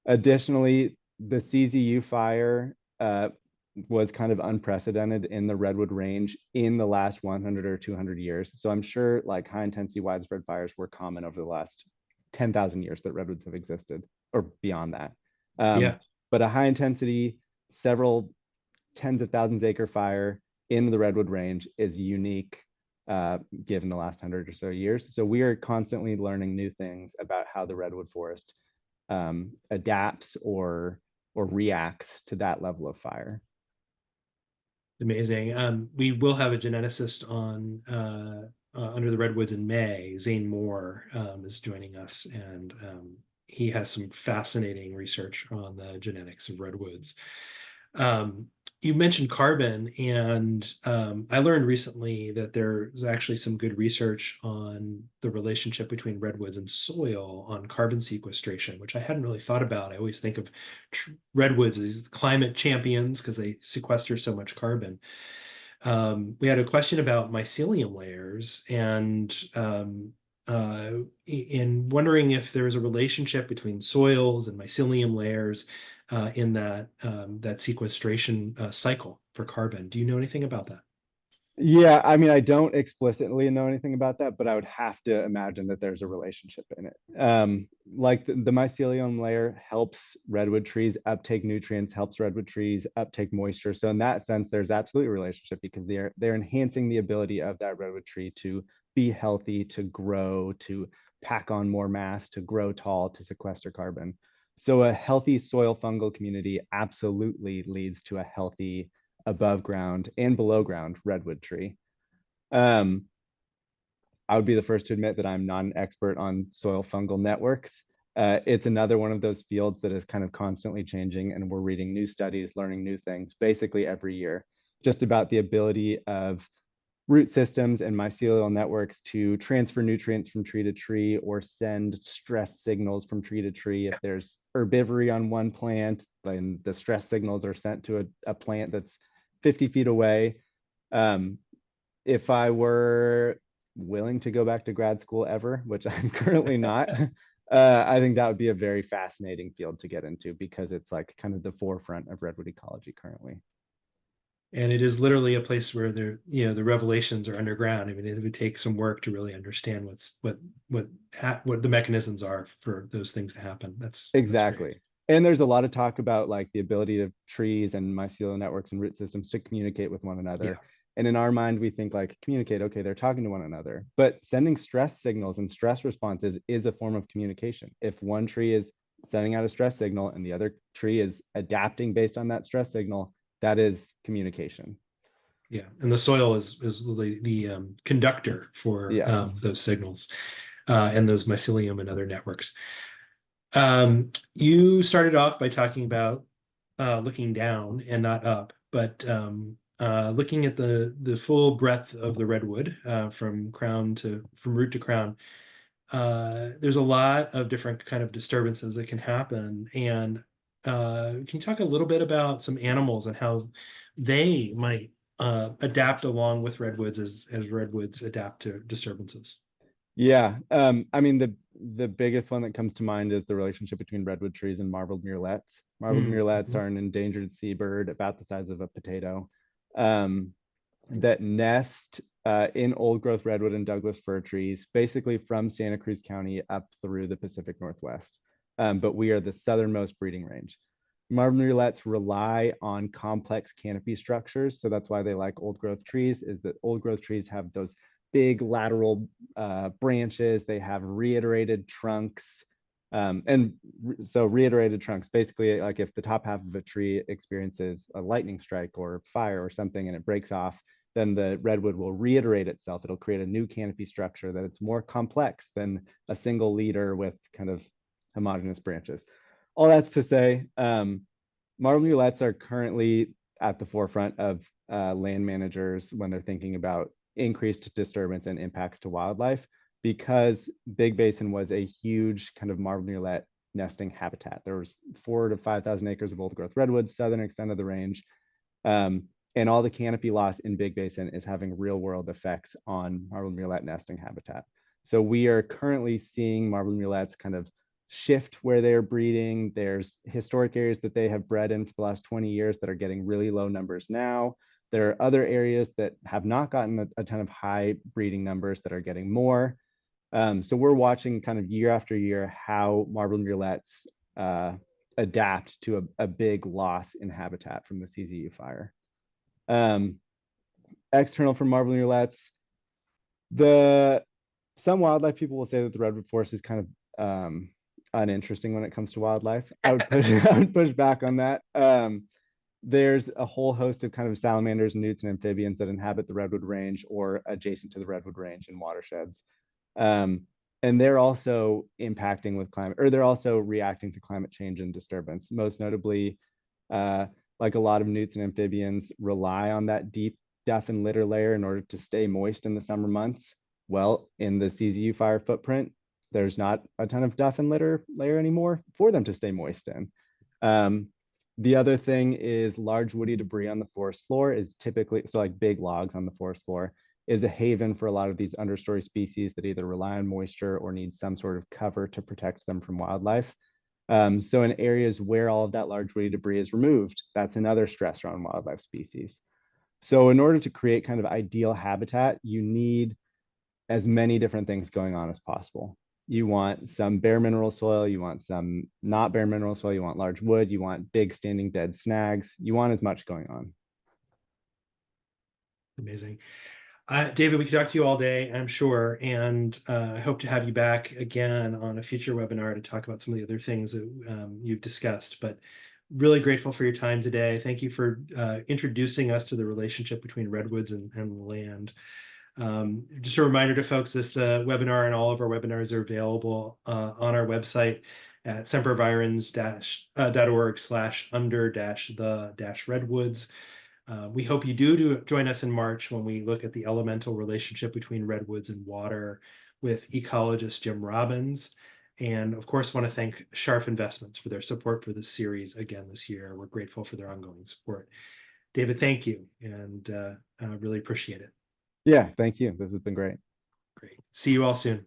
Additionally, the CZU fire was kind of unprecedented in the redwood range in the last 100 or 200 years. So I'm sure like high intensity widespread fires were common over the last 10,000 years that redwoods have existed, or beyond that. Yeah. But a high intensity, several tens of thousands acre fire in the redwood range is unique given the last 100 or so years. So we are constantly learning new things about how the redwood forest adapts or reacts to that level of fire. Amazing. We will have a geneticist on Under the Redwoods in May. Zane Moore is joining us, and he has some fascinating research on the genetics of redwoods. You mentioned carbon, and I learned recently that there's actually some good research on the relationship between redwoods and soil on carbon sequestration, which I hadn't really thought about. I always think of redwoods as climate champions because they sequester so much carbon. We had a question about mycelium layers and in wondering if there is a relationship between soils and mycelium layers in that sequestration cycle for carbon. Do you know anything about that? Yeah, I mean, I don't explicitly know anything about that, but I would have to imagine that there's a relationship in it. Like the mycelium layer helps redwood trees uptake nutrients, helps redwood trees uptake moisture. So in that sense, there's absolutely a relationship because they're enhancing the ability of that redwood tree to be healthy, to grow, to pack on more mass, to grow tall, to sequester carbon. So a healthy soil fungal community absolutely leads to a healthy above ground and below ground redwood tree. I would be the first to admit that I'm not an expert on soil fungal networks. It's another one of those fields that is kind of constantly changing, and we're reading new studies, learning new things basically every year, just about the ability of root systems and mycelial networks to transfer nutrients from tree to tree or send stress signals from tree to tree. If there's herbivory on one plant, then the stress signals are sent to a plant that's 50 feet away. If I were willing to go back to grad school ever, which I'm currently not, I think that would be a very fascinating field to get into because it's like kind of the forefront of redwood ecology currently. And it is literally a place where the revelations are underground. I mean, it would take some work to really understand what the mechanisms are for those things to happen. That's great. Exactly. And there's a lot of talk about like the ability of trees and mycelial networks and root systems to communicate with one Yeah. another. And in our mind, we think like communicate, okay, they're talking to one another. But sending stress signals and stress responses is a form of communication. If one tree is sending out a stress signal and the other tree is adapting based on that stress signal, that is communication. Yeah. And the soil is the conductor for Yes. those signals and those mycelium and other networks. You started off by talking about looking down and not up, but looking at the full breadth of the redwood from root to crown. There's a lot of different kind of disturbances that can happen, and can you talk a little bit about some animals and how they might adapt along with redwoods as redwoods adapt to disturbances? Yeah. I mean, the biggest one that comes to mind is the relationship between redwood trees and marbled murrelets. Marbled murrelets Mhm. are an endangered seabird about the size of a potato that nest in old growth redwood and Douglas fir trees, basically from Santa Cruz County up through the Pacific Northwest. But we are the southernmost breeding range. Marble murrelets rely on complex canopy structures. So that's why they like old growth trees, is that old growth trees have those big lateral branches. They have reiterated trunks. So reiterated trunks, basically, like if the top half of a tree experiences a lightning strike or fire or something and it breaks off, then the redwood will reiterate itself. It'll create a new canopy structure that it's more complex than a single leader with kind of homogeneous branches. All that's to say, marble murrelets are currently at the forefront of land managers when they're thinking about increased disturbance and impacts to wildlife, because Big Basin was a huge kind of marble murrelet nesting habitat. There was 4,000 to 5,000 acres of old growth redwoods, southern extent of the range. And all the canopy loss in Big Basin is having real world effects on marble murrelet nesting habitat. So we are currently seeing marble murrelets kind of shift where they're breeding. There's historic areas that they have bred in for the last 20 years that are getting really low numbers now. There are other areas that have not gotten a ton of high breeding numbers that are getting more. So we're watching kind of year after year how marble murrelets adapt to a big loss in habitat from the CZU fire. External from marble murrelets, some wildlife people will say that the redwood forest is kind of uninteresting when it comes to wildlife. I would push back on that. There's a whole host of kind of salamanders, newts, and amphibians that inhabit the redwood range or adjacent to the redwood range in watersheds. And they're also impacting with climate, or they're also reacting to climate change and disturbance. Most notably, like a lot of newts and amphibians rely on that deep duff and litter layer in order to stay moist in the summer months. Well, in the CZU fire footprint, there's not a ton of duff and litter layer anymore for them to stay moist in. The other thing is large woody debris on the forest floor is typically, so like big logs on the forest floor, is a haven for a lot of these understory species that either rely on moisture or need some sort of cover to protect them from wildlife. So in areas where all of that large woody debris is removed, that's another stressor on wildlife species. So in order to create kind of ideal habitat, you need as many different things going on as possible. You want some bare mineral soil, you want some not bare mineral soil, you want large wood, you want big standing dead snags, you want as much going on. Amazing. David, we could talk to you all day, I'm sure, and I hope to have you back again on a future webinar to talk about some of the other things that you've discussed. But really grateful for your time today. Thank you for introducing us to the relationship between redwoods and land. Just a reminder to folks, this webinar and all of our webinars are available on our website at sempervirens.org/under-the-redwoods. We hope you do join us in March when we look at the elemental relationship between redwoods and water with ecologist Jim Robbins. And of course, want to thank Scharf Investments for their support for this series again this year. We're grateful for their ongoing support. David, thank you, and really appreciate it. Yeah, thank you. This has been great. Great. See you all soon.